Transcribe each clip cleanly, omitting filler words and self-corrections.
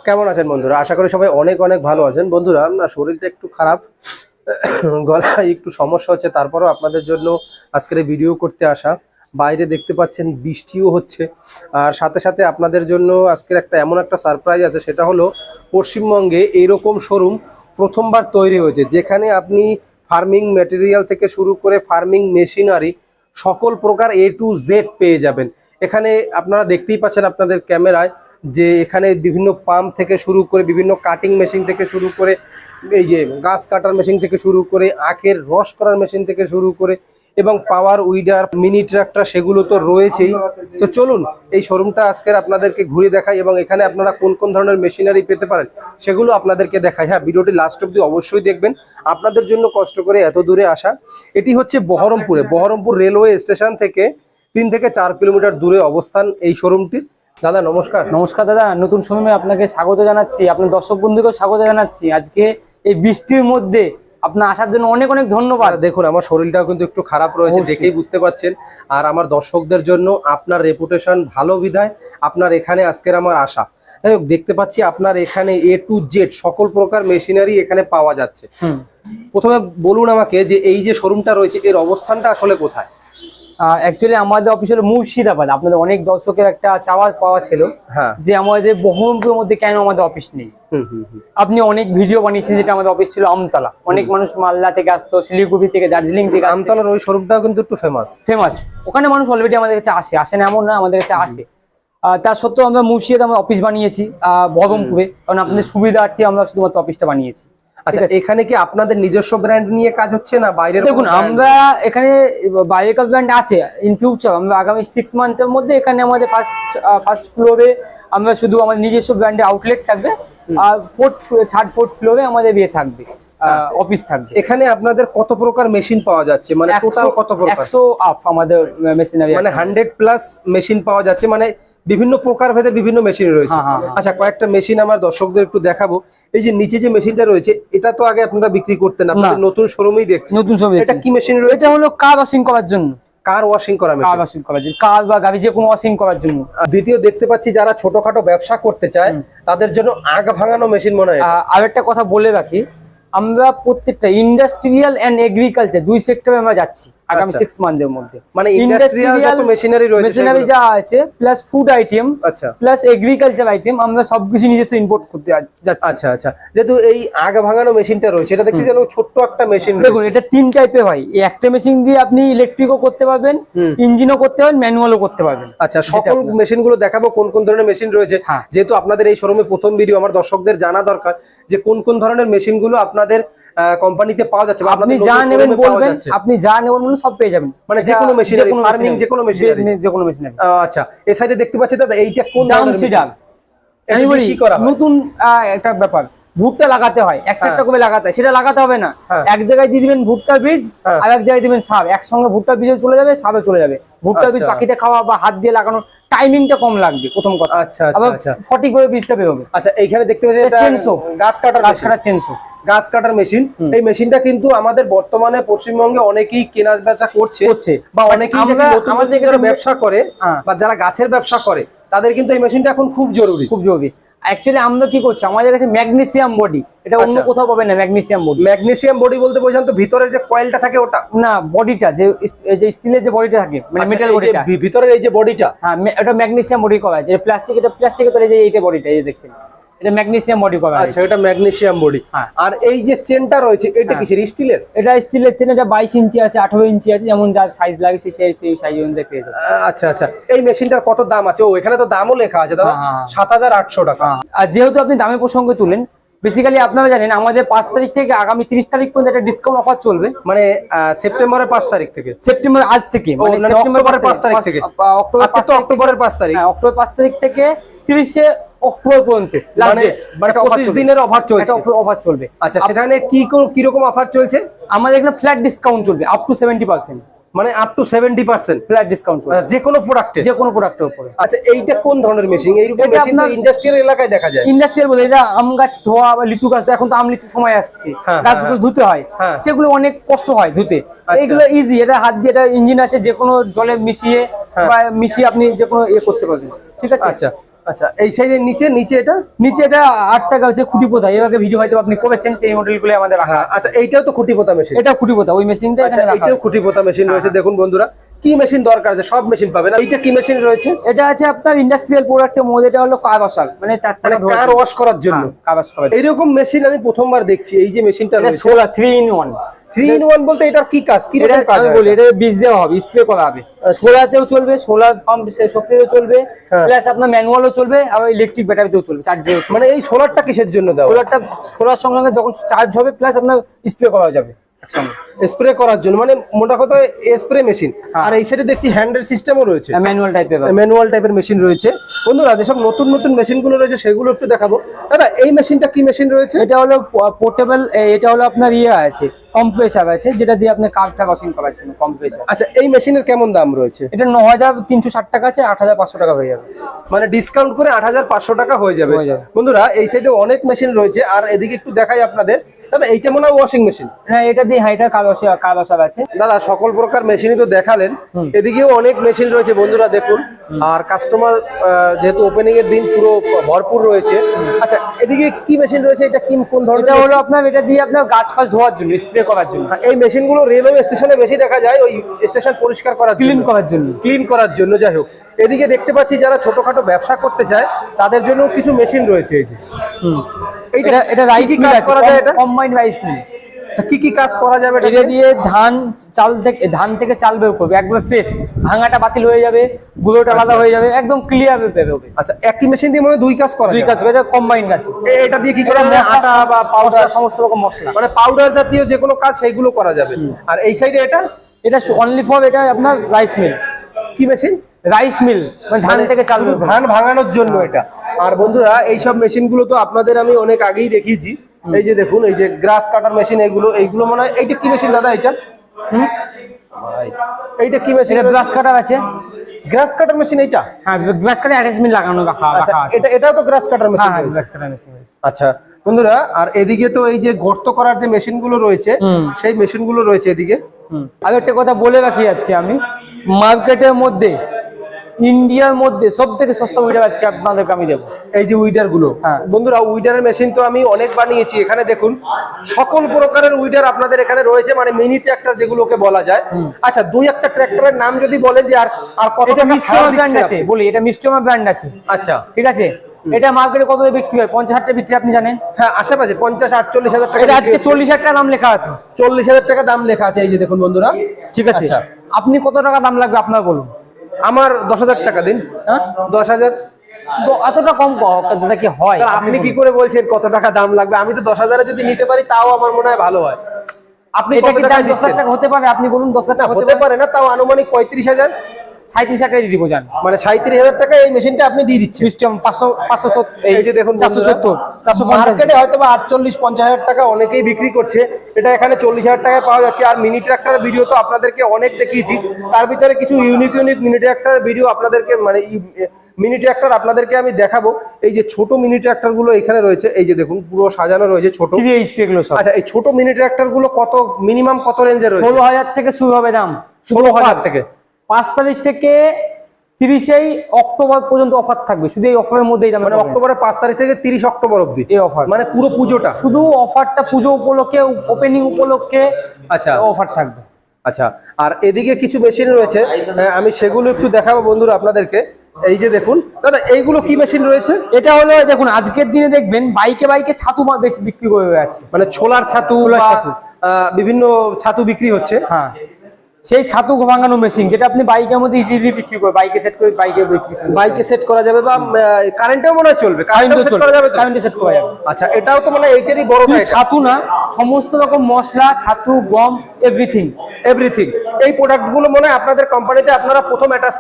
কেমন আছেন বন্ধুরা? আশা করি সবাই অনেক অনেক ভালো আছেন। বন্ধুরা, না শরীরটা একটু খারাপ, গলায় একটু সমস্যা হচ্ছে, তারপরেও আপনাদের জন্য আজকের এই ভিডিও করতে আসা। বাইরে দেখতে পাচ্ছেন বৃষ্টিও হচ্ছে, আর সাথে সাথে আপনাদের জন্য আজকের এমন একটা সারপ্রাইজ আছে। সেটা হলো পশ্চিমবঙ্গে এইরকম শোরুম প্রথমবার তৈরি হয়েছে, যেখানে আপনি ফার্মিং ম্যাটেরিয়াল থেকে শুরু করে ফার্মিং মেশিনারি সকল প্রকার A to Z পেয়ে যাবেন। এখানে আপনারা দেখতেই পাচ্ছেন আপনাদের ক্যামেরায় যে এখানে বিভিন্ন পাম্প থেকে শুরু করে বিভিন্ন কাটিং মেশিন থেকে শুরু করে এই যে গাছ কাটার মেশিন থেকে শুরু করে আখের রস করার মেশিন থেকে শুরু করে এবং পাওয়ার উইডার, মিনি ট্রাক্টর, সেগুলো তো রয়েছেই। তো চলুন এই শোরুমটা আজকের আপনাদেরকে ঘুরে দেখাই এবং এখানে আপনারা কোন কোন ধরনের মেশিনারি পেতে পারেন সেগুলো আপনাদেরকে দেখাই। হ্যাঁ, ভিডিওটি লাস্ট অবধি অবশ্যই দেখবেন, আপনাদের জন্য কষ্ট করে এত দূরে আসা। এটি হচ্ছে বহরমপুর রেলওয়ে স্টেশন থেকে 3 থেকে 4 কিলোমিটার দূরে অবস্থান এই শোরুমটির। দাদা নমস্কার। নমস্কার দাদা, নতুন শোরুমে আপনাকে স্বাগত জানাচ্ছি, আপনার দর্শক বন্ধুকেও স্বাগত জানাচ্ছি। আজকে এই বৃষ্টির মধ্যে আপনার আসার জন্য অনেক অনেক ধন্যবাদ। দেখুন, আমার শরীরটাও কিন্তু একটু খারাপ রয়েছে, দেখেই বুঝতে পাচ্ছেন। আর আমার দর্শকদের জন্য আপনার রেপুটেশন ভালো বিধায় আপনার এখানে আজকের আমার আশা। দেখতে পাচ্ছি আপনার এখানে A to Z সকল প্রকার মেশিনারি এখানে পাওয়া যাচ্ছে। প্রথমে বলুন আমাকে যে এই যে শোরুমটা রয়েছে এর অবস্থানটা আসলে কোথায়? অ্যাকচুয়ালি আমাদের অফিস হলো মুর্শিদাবাদ। আপনাদের অনেক দর্শকের একটা চাওয়া পাওয়া ছিল যে আমাদের বহরমপুরের মধ্যে কেন আমাদের অফিস নেই। আপনি অনেক ভিডিও বানিয়েছেন, যেটা আমাদের অফিস ছিল আমতলা। অনেক মানুষ মালদা থেকে আসতো, শিলিগুড়ি থেকে, দার্জিলিং থেকে। আমতলার ওই শোরুমটাও কিন্তু একটু ফেমাস। ওখানে মানুষ অলরেডি আমাদের কাছে আসে না এমন না, আমাদের কাছে আসে। তার সত্ত্বেও আমরা মুর্শিদাবাদে আমরা অফিস বানিয়েছি বহরমপুরে, কারণ আপনাদের সুবিধার্থে আমরা শুধুমাত্র অফিসটা বানিয়েছি। আচ্ছা, এখানে কি আপনাদের নিজস্ব ব্র্যান্ড নিয়ে কাজ হচ্ছে না বাইরের? দেখুন, আমরা এখানে বাইরের ব্র্যান্ড আছে। ইন ফিউচার আমরা আগামী 6 মান্থের মধ্যে এখানে আমাদের ফার্স্ট ফ্লোরে আমরা শুধু আমাদের নিজস্ব ব্র্যান্ডের আউটলেট থাকবে, আর থার্ড ফোর্থ ফ্লোরে আমাদের ইয়ে থাকবে, অফিস থাকবে। এখানে আপনাদের কত প্রকার মেশিন পাওয়া যাচ্ছে? মানে টোটাল কত প্রকার? 100 আপ আমাদের মেশিনারি, মানে 100+ মেশিন পাওয়া যাচ্ছে, মানে বিভিন্ন প্রকার ভেদে বিভিন্ন মেশিন রয়েছে। আচ্ছা, কয়েকটা মেশিন আমার দর্শকদের একটু দেখাবো। এই যে নিচে যে মেশিনটা রয়েছে, এটা তো আগে আপনারা বিক্রি করতেন, আপনাদের নতুন শোরুমেই দেখছি। নতুন শোরুম। এটা কি মেশিন রয়েছে? এটা হলো কার ওয়াশিং করার জন্য। কার ওয়াশিং করা মেশিন? কার ওয়াশিং করার জন্য, কার বা গাড়ি যে কোনো ওয়াশিং করার জন্য। দ্বিতীয় দেখতে পাচ্ছি যারা ছোটখাটো ব্যবসা করতে চায় তাদের জন্য আগ ভাঙানো মেশিন মনে হয়। আর একটা কথা বলে রাখি, আমরা প্রত্যেকটা ইন্ডাস্ট্রিয়াল এন্ড এগ্রিকালচার দুই সেক্টরে আমরা যাচ্ছি আগামী 6 মান্থের মধ্যে। মানে ইন্ডাস্ট্রিয়াল যত মেশিনারি রয়েছে, মেশিনারি যা আছে, প্লাস ফুড আইটেম, আচ্ছা, প্লাস এগ্রিকালচার আইটেম, আমরা সবকিছু নিজস্ব ইম্পোর্ট করতে যাচ্ছি। আচ্ছা আচ্ছা, যেহেতু এই আগ ভাঙানো মেশিনটা রয়েছে, এটা দেখতে যেন ছোট্ট একটা মেশিন। দেখুন, এটা 3 টাইপের হয়। এই একটা মেশিন দিয়ে আপনি ইলেকট্রিকও করতে পারবেন, ইঞ্জিনও করতে পারবেন, ম্যানুয়ালও করতে পারবেন। আচ্ছা, সকল মেশিনগুলো দেখাবো কোন কোন ধরনের মেশিন রয়েছে। যেহেতু আপনাদের এই শোরুমে প্রথম ভিডিও, আমার দর্শকদের জানা দরকার যে কোন কোন ধরনের মেশিনগুলো আপনাদের কোম্পানিতে পাওয়া যাচ্ছে। আপনি যা নেবেন বলবেন, আপনি যা নেবেন বলুন, সব পেয়ে যাবেন। মানে যে কোনো মেশিন, ফার্মিং যে কোনো মেশিন। আচ্ছা, এই সাইডে দেখতে পাচ্ছি দাদা, এইটা কোন ধরনের মেশিন? নতুন একটা ব্যাপার, ভুট্টা লাগাতে হয়, একটা করে লাগাতে হয়, সেটা লাগাতে হবে না। এক জায়গায় দিয়ে দিবেন ভুট্টার বীজ, আর এক জায়গায় দিবেন সার, একসঙ্গে ভুট্টার বীজও চলে যাবে, সারও চলে যাবে। ভুট্টার বীজ পাখিতে খাওয়া বা হাত দিয়ে লাগানোর টাইমিংটা কম লাগবে, প্রথম কথা। আচ্ছা আচ্ছা, সঠিকভাবে বীজটা বেরোবে। আচ্ছা, এইখানে দেখতে পাচ্ছি চেনসো, গাছ কাটার মেশিন। এই মেশিনটা কিন্তু আমাদের বর্তমানে পশ্চিমবঙ্গে অনেকেই কেনা বেচা করছে, বা অনেকেই আমাদের যারা ব্যবসা করে বা যারা গাছের ব্যবসা করে তাদের কিন্তু এই মেশিনটা এখন খুব জরুরি। অ্যাকচুয়ালি আমরা কি করছি, আমাদের কাছে ম্যাগনেসিয়াম বডি, এটা অন্য কোথাও পাবেন না। ম্যাগনেসিয়াম বডি বলতে বোঝান তো ভিতরের যে কয়েলটা থাকে ওটা না, বডিটা যে স্টিলের যে বডিটা থাকে, মানে মেটাল বডিটা, ভিতরের এই যে বডিটা, হ্যাঁ, এটা ম্যাগনেসিয়াম বডি করা আছে। প্লাস্টিক, এটা প্লাস্টিকের তৈরি, যে এইটা বডিটা এই দেখছেন, এটা ম্যাগনেসিয়াম বডি করা আছে। আচ্ছা, এটা ম্যাগনেসিয়াম বডি। আর এই যে চেনটা রয়েছে, এটা কিসের? স্টিলের। এটা স্টিলের চেন, এটা 22 ইঞ্চি আছে, 18 ইঞ্চি আছে, যেমন যার সাইজ লাগে সেই সাইজ অনুযায়ী পেয়ে যাবে। আচ্ছা আচ্ছা, এই মেশিনটার কত দাম আছে? ও, এখানে তো দামও লেখা আছে দাদা, 7800 টাকা। আর যেহেতু আপনি দামের প্রসঙ্গে তুলেন, বেসিক্যালি আপনারা জানেন আমাদের 5 তারিখ থেকে আগামী 30 তারিখ পর্যন্ত একটা ডিসকাউন্ট অফার চলবে। মানে সেপ্টেম্বরের 5 তারিখ থেকে? সেপ্টেম্বর আজ থেকে, মানে অক্টোবরের 5 তারিখ থেকে। অক্টোবরের 5 তারিখ। হ্যাঁ, অক্টোবর 5 তারিখ থেকে 30 অক্টোবর পর্যন্ত, মানে 25 দিনের অফার চলছে। আচ্ছা, সেখানে কি রকম অফার চলছে? আমাদের এখানে ফ্ল্যাট ডিসকাউন্ট চলবে আপ টু 70%। মানে আপ টু 70% ফ্ল্যাট ডিসকাউন্ট চলবে যে কোনো প্রোডাক্টের উপরে। আচ্ছা, এইটা কোন ধরনের মেশিন? এইরকম মেশিন তো ইন্ডাস্ট্রিয়াল এলাকায় দেখা যায়। ইন্ডাস্ট্রিয়াল বলতে এটা আম গাছ ধোয়া বা লিচু গাছ, এখন তো আম লিচু সময় আসছে, গাছগুলো ধুতে হয়, সেগুলো অনেক কষ্ট হয় ধুতে। এইগুলো ইজি, এটা হাত দিয়ে, এটা ইঞ্জিন আছে, যে কোনো জলে মিশিয়ে আপনি যে কোনো করতে পারবেন। ঠিক আছে। আচ্ছা, আচ্ছা এই সাইডের নিচে এটা 8 টাকা হচ্ছে খুঁটি পোতা। এভাবে ভিডিও হয়তো আপনি করেছেন, সেই মডেলগুলো আমাদের রাখা আছে। আচ্ছা এইটাও তো খুঁটি পোতা মেশিন? এটা খুঁটি পোতা, ওই মেশিনটা আচ্ছা এটাও খুঁটি পোতা মেশিন রয়েছে। দেখুন বন্ধুরা কি মেশিন দরকার আছে সব মেশিন পাবেন। এইটা কি মেশিন রয়েছে? এটা আছে আপনার ইন্ডাস্ট্রিয়াল প্রোডাক্টের মধ্যে, এটা হলো কার ওয়াশার, মানে 4 চাকা কার ওয়াশ করার জন্য। কার ওয়াশ করার এইরকম মেশিন আমি প্রথমবার দেখছি। এই যে মেশিনটা রয়েছে সোলার 3 in 1। 3 in 1 বলতে এটার কি কাজ? কি রকম কাজ? আমি বলি এটা বীজ দেওয়া হবে, স্প্রে করা হবে, সোলারতেও চলবে, সোলার পাম্প শক্তিতেও চলবে, প্লাস আপনার ম্যানুয়ালও চলবে, আর ইলেকট্রিক ব্যাটারিতেও চলবে, চার্জেও। মানে এই সোলারটা কিসের জন্য দাও? সোলার সঙ্গে সঙ্গে যখন চার্জ হবে, প্লাস আপনার স্প্রে করা যাবে একসঙ্গে। স্প্রে করার জন্য, মানে মোটা কথা স্প্রে মেশিন। আর এই সাইডে দেখছি হ্যান্ডেল সিস্টেমও রয়েছে, ম্যানুয়াল টাইপের মেশিন রয়েছে। বন্ধুরা যেসব নতুন নতুন মেশিন গুলো রয়েছে সেগুলো একটু দেখাবো। দাদা এই মেশিনটা কি মেশিন রয়েছে? এটা হলো পোর্টেবল, এটা হলো আপনার আছে কম্প্রেসার আছে, যেটা দিয়ে আপনি কার্ডটা ওয়াশিং করার জন্য কম্প্রেসার। আচ্ছা এই মেশিনের কেমন দাম রয়েছে? এটা 9360 টাকা আছে, 8500 টাকা হয়ে যাবে, মানে ডিসকাউন্ট করে 8500 টাকা হয়ে যাবে। বন্ধুরা এই সাইডে অনেক মেশিন রয়েছে, আর এদিকে একটু দেখাই আপনাদের। দাদা এইটা মনে হয় ওয়াশিং মেশিন? হ্যাঁ এটা দিয়ে, হ্যাঁ এটা কার ওয়াশার আছে। দাদা সকল প্রকার মেশিনই তো দেখালেন, এদিকেও অনেক মেশিন রয়েছে বন্ধুরা দেখুন। আর কাস্টমার যেহেতু ওপেনিং এর দিন পুরো ভরপুর রয়েছে। আচ্ছা এদিকে কি মেশিন রয়েছে? এটা কি কোন ধরনের? এটা হলো আপনার, এটা দিয়ে আপনার গাছ ফাছ ধোয়ার জন্য, স্প্রে করার জন্য। এই মেশিনগুলো রেলওয়ে স্টেশনে বেশি দেখা যায়, ওই স্টেশন পরিষ্কার করার ক্লিন করার জন্য। যাই হোক, এদিকে দেখতে পাচ্ছি যারা ছোটখাটো ব্যবসা করতে চায় তাদের জন্য কিছু মেশিন রয়েছে। এই যে এটা রাইস মিল আছে, কম্বাইন্ড রাইস মিল। আচ্ছা কি কি কাজ করা যাবে এটা দিয়ে? ধান থেকে চাল বের করবে, একবার ফ্রেশ, ভাঙাটা বাতিল হয়ে যাবে, গুঁড়োটা আলাদা হয়ে যাবে, একদম ক্লিয়ার বের হবে। আচ্ছা একই মেশিন দিয়ে মানে দুই কাজ করা যায়? এটা কম্বাইন্ড আছে। এটা দিয়ে কি করা যায়? আটা বা পাউডার, সমস্ত রকম মশলা, মানে পাউডার জাতীয় যে কোনো কাজ সেইগুলো করা যাবে। আর এই সাইডে এটা অনলি ফর, এটা আপনার রাইস মিল। কি মেশিন? রাইস মিল, মানে ধান থেকে চাল, ধান ভাঙানোর জন্য এটা। আর বন্ধুরা এইসব মেশিন গুলো তো আপনাদের আমি অনেক আগেই দেখিয়েছি। এই যে দেখুন, এই যে গ্রাস কাটার মেশিন, এইগুলো মনে হয়। এইটা কি মেশিন দাদা? এইটা কি মেশিন? গ্রাস কাটার আছে, গ্রাস কাটার মেশিন এইটা? হ্যাঁ গ্রাস কাটার অ্যাটাচমেন্ট লাগানো রাখা আছে। এটাও তো গ্রাস কাটার মেশিন? হ্যাঁ গ্রাস কাটার মেশিন। আচ্ছা বন্ধুরা, আর এদিকে তো এই যে গর্ত করার যে মেশিন গুলো রয়েছে সেই মেশিন গুলো রয়েছে এদিকে। আর একটা কথা বলে রাখি, আজকে আমি মার্কেটের মধ্যে, ইন্ডিয়ার মধ্যে সব থেকে সস্তা উইডার আজকে আপনাদেরকে আমি দেবো। এই যে উইডার গুলো, বন্ধুরা উইডারের মেশিন তো আমি অনেক বানিয়েছি। এখানে দেখুন সকল প্রকারের উইডার আপনাদের এখানে রয়েছে, মানে মিনি ট্রাক্টর যেগুলোকে বলা যায়। আচ্ছা দুই একটা ট্রাক্টরের নাম যদি বলেন যে আর কত টাকা ছাড় ব্র্যান্ড আছে বলি, এটা মিস্টমা ব্র্যান্ড আছে। আচ্ছা ঠিক আছে, এটা মার্কেটে কত বিক্রি হয়? 50,000 টাকা বিক্রি, আপনি জানেন? হ্যাঁ আশেপাশে 50-48,000 টাকা। এটা আজকে 40,000 টাকা দাম লেখা আছে। 40,000 টাকা দাম লেখা আছে। এই যে দেখুন বন্ধুরা। ঠিক আছে, আপনি কত টাকা দাম লাগবে আপনার বলুন? আমার 10,000 টাকা দিন। 10,000? এতটা কম দাদা কি হয়? আপনি কি করে বলছেন কত টাকা দাম লাগবে? আমি তো 10,000 যদি নিতে পারি তাও আমার মনে হয় ভালো হয়। আপনি এটা কি 10,000 টাকা হতে পারে? আপনি বলুন। 10,000 টাকা হতে পারে না, তাও আনুমানিক 35,000, 37,000 টাকা দিয়ে দিব জান। মানে 37,000 টাকা এই মেশিনটা আপনি দিয়ে দিচ্ছেন। সিস্টেম 570, এই যে দেখুন 470, মার্কেটে হয়তো বা 48-50,000 টাকা অনেকেই বিক্রি করছে, এটা এখানে 40,000 টাকায় পাওয়া যাচ্ছে। আর মিনি ট্রাক্টর ভিডিও তো আপনাদেরকে অনেক দেখিয়েছি, তার ভিতরে কিছু ইউনিক মিনি ট্রাক্টর ভিডিও আপনাদেরকে, মানে মিনি ট্রাক্টর আপনাদেরকে আমি দেখাবো। এই যে ছোট মিনি ট্রাক্টর গুলো এখানে রয়েছে, এই যে দেখুন পুরো সাজানো রয়েছে ছোট। আচ্ছা এই ছোট মিনি ট্রাক্টর গুলো কত, মিনিমাম কত রেঞ্জে রয়েছে? 16,000 থেকে শুরু হবে দাম। 16,000 থেকে 5 তারিখ থেকে 30 অক্টোবর পর্যন্ত অফার থাকবে, শুধু এই অফারের মধ্যেই। মানে অক্টোবরের 5 তারিখ থেকে 30 অক্টোবর অবধি এই অফার, মানে পুরো পুজোটা। শুধু অফারটা পুজো উপলক্ষে, ওপেনিং উপলক্ষে আচ্ছা অফার থাকবে। আচ্ছা আর এদিকে কিছু মেশিন রয়েছে, আমি সেগুলো একটু দেখাবো বন্ধুরা আপনাদেরকে। এই যে দেখুন দাদা, এইগুলো কি মেশিন রয়েছে? এটা হলো দেখুন, আজকের দিনে দেখবেন বাইকে ছাতু বিক্রি করে যাচ্ছে, মানে ছোলার ছাতু, বিভিন্ন ছাতু বিক্রি হচ্ছে। হ্যাঁ সেই ছাতু ভাঙানো মেশিন, যেটা আপনি বাইকের মধ্যে ইজিলি বিক্রি করে, বাইকে সেট করে বাইকে সেট করা যাবে, বা কারেন্টেও মনে হয় চলবে। কারেন্টে সেট করা যাবে। আচ্ছা এটাও তো মানে এইটারই বড় ছাতু না, সমস্ত রকম মশলা, ছাতু, গম, এভরিথিং। এই প্রোডাক্ট গুলো মনে হয় আপনাদের কোম্পানিতে আপনারা প্রথম অ্যাটাচ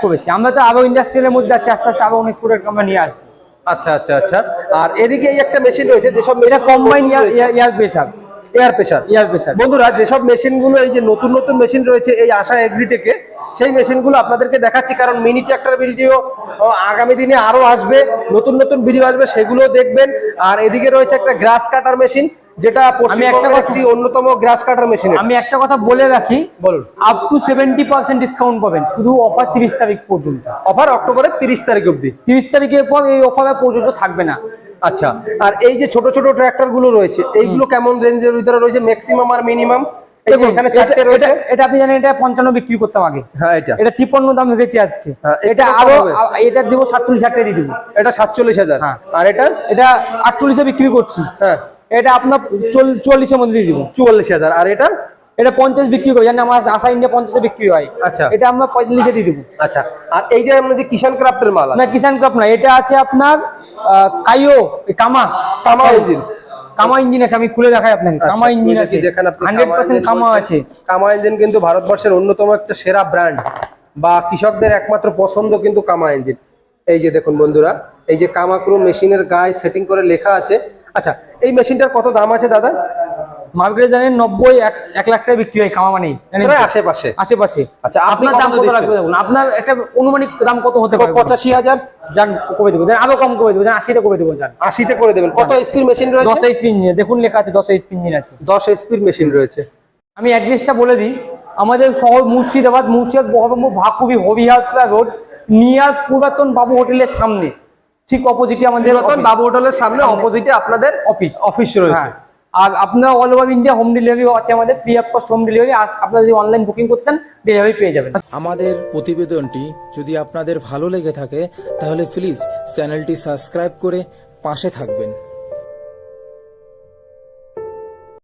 করেছি। আমরা তো আরো ইন্ডাস্ট্রিয়ালের মধ্যে আছি, আস্তে আস্তে আরো অনেক প্রোডাক্ট আমরা নিয়ে আসবো। আচ্ছা আচ্ছা আচ্ছা। আর এদিকে এই একটা মেশিন রয়েছে, যেসব এটা কম্বাইন এয়ার প্রেসার। বন্ধুরা যেসব মেশিন গুলো, এই যে নতুন নতুন মেশিন রয়েছে এই আশা এগ্রিটেকে, সেই মেশিন গুলো আপনাদেরকে দেখাচ্ছি, কারণ মিনি ট্রাক্টর ভিডিও আগামী দিনে আরো আসবে, নতুন নতুন ভিডিও আসবে, সেগুলো দেখবেন। আর এদিকে রয়েছে একটা গ্রাস কাটার মেশিন, যেটা পশ্চিমবঙ্গের একটি অন্যতম গ্রাস কাটার মেশিন। আমি একটা কথা বলে রাখি, বলুন। আপ টু 70% ডিসকাউন্ট পাবেন, শুধু অফার 30 তারিখ পর্যন্ত। অফার অক্টোবরের 30 তারিখ অবধি। 30 তারিখের পর এই অফারে প্রযোজ্য থাকবে না। আচ্ছা, আর এই যে ছোট ছোট ট্র্যাক্টর গুলো রয়েছে, এইগুলো কেমন রেঞ্জের ভিতরে রয়েছে, ম্যাক্সিমাম আর মিনিমাম? দেখুন, এখানে চারটে রয়েছে। এটা আপনি জানেন এটা 55 বিক্রি করতাম আগে। হ্যাঁ, এটা 53 দাম রেখেছি আজকে। এটা আরো এটা দিব 47,000 টাকা দিয়ে দিব। এটা 47,000। হ্যাঁ। আর এটা 48 এ বিক্রি করছি। হ্যাঁ, এটা আপনার 44 এর মধ্যে দিয়ে দিব। 44,000। আর এটা 50 বিক্রি করি, জানেন আমার আশা ইন্ডিয়া 50 এ বিক্রি হয়। আচ্ছা, এটা আমরা 45 এ দিয়ে দিব। আচ্ছা, আর এইটা আমরা যে কিষান ক্রাফটের মাল না, কিষান ক্রাফট না, এটা আছে আপনার কাইও কামা ইঞ্জিন। কামা ইঞ্জিন আছে, আমি খুলে দেখাই আপনাকে। কামা ইঞ্জিন আছে, দেখেন আপনি 100% কামা আছে। কামা ইঞ্জিন কিন্তু ভারতবর্ষের অন্যতম একটা সেরা ব্র্যান্ড, বা কৃষকদের একমাত্র পছন্দ কিন্তু কামা ইঞ্জিন। এই যে দেখুন বন্ধুরা, এই যে কামাক্রো মেশিনের গায়ে সেটিং করে লেখা আছে। আচ্ছা, এই মেশিনটার কত দাম আছে দাদা? মার্কেটে জানেন 90-1 লাখ টাকা বিক্রি হয় কামা মানে, আশেপাশে। আচ্ছা, আপনি আপনার দাম কত লাগবে দেখুন, আপনার একটা অনুমানিক দাম কত হতে পারে? 85,000। জান করে দেবো, আরো কম করে দেবো, 80 করে দেবো। জান 80-তে করে দেবেন। কত এসপির মেশিন রয়েছে? 10 এইচপি ইঞ্জিন, দেখুন লেখা আছে 10 এইচপি ইঞ্জিন আছে। 10 এসপির মেশিন রয়েছে। আমি অ্যাড্রেসটা বলে দিই, আমাদের শহর মুর্শিদাবাদ, বহরমপুর ভাকুবি হবিহাটলা রোড, নিয়ার পুরাতন বাবু হোটেলের সামনে, ঠিক অপোজিটে আমাদের পুরাতন বাবু হোটেলের সামনে অপোজিটে আপনাদের অফিস রয়েছে। আর আপনার all over India home delivery আছে আমাদের, free of cost home delivery. আপনারা যদি অনলাইন বুকিং করতে চান ডেলিভারি পেয়ে যাবেন। আমাদের প্রতিবেদনটি যদি আপনাদের ভালো লেগে থাকে তাহলে প্লিজ চ্যানেলটি সাবস্ক্রাইব করে পাশে থাকবেন।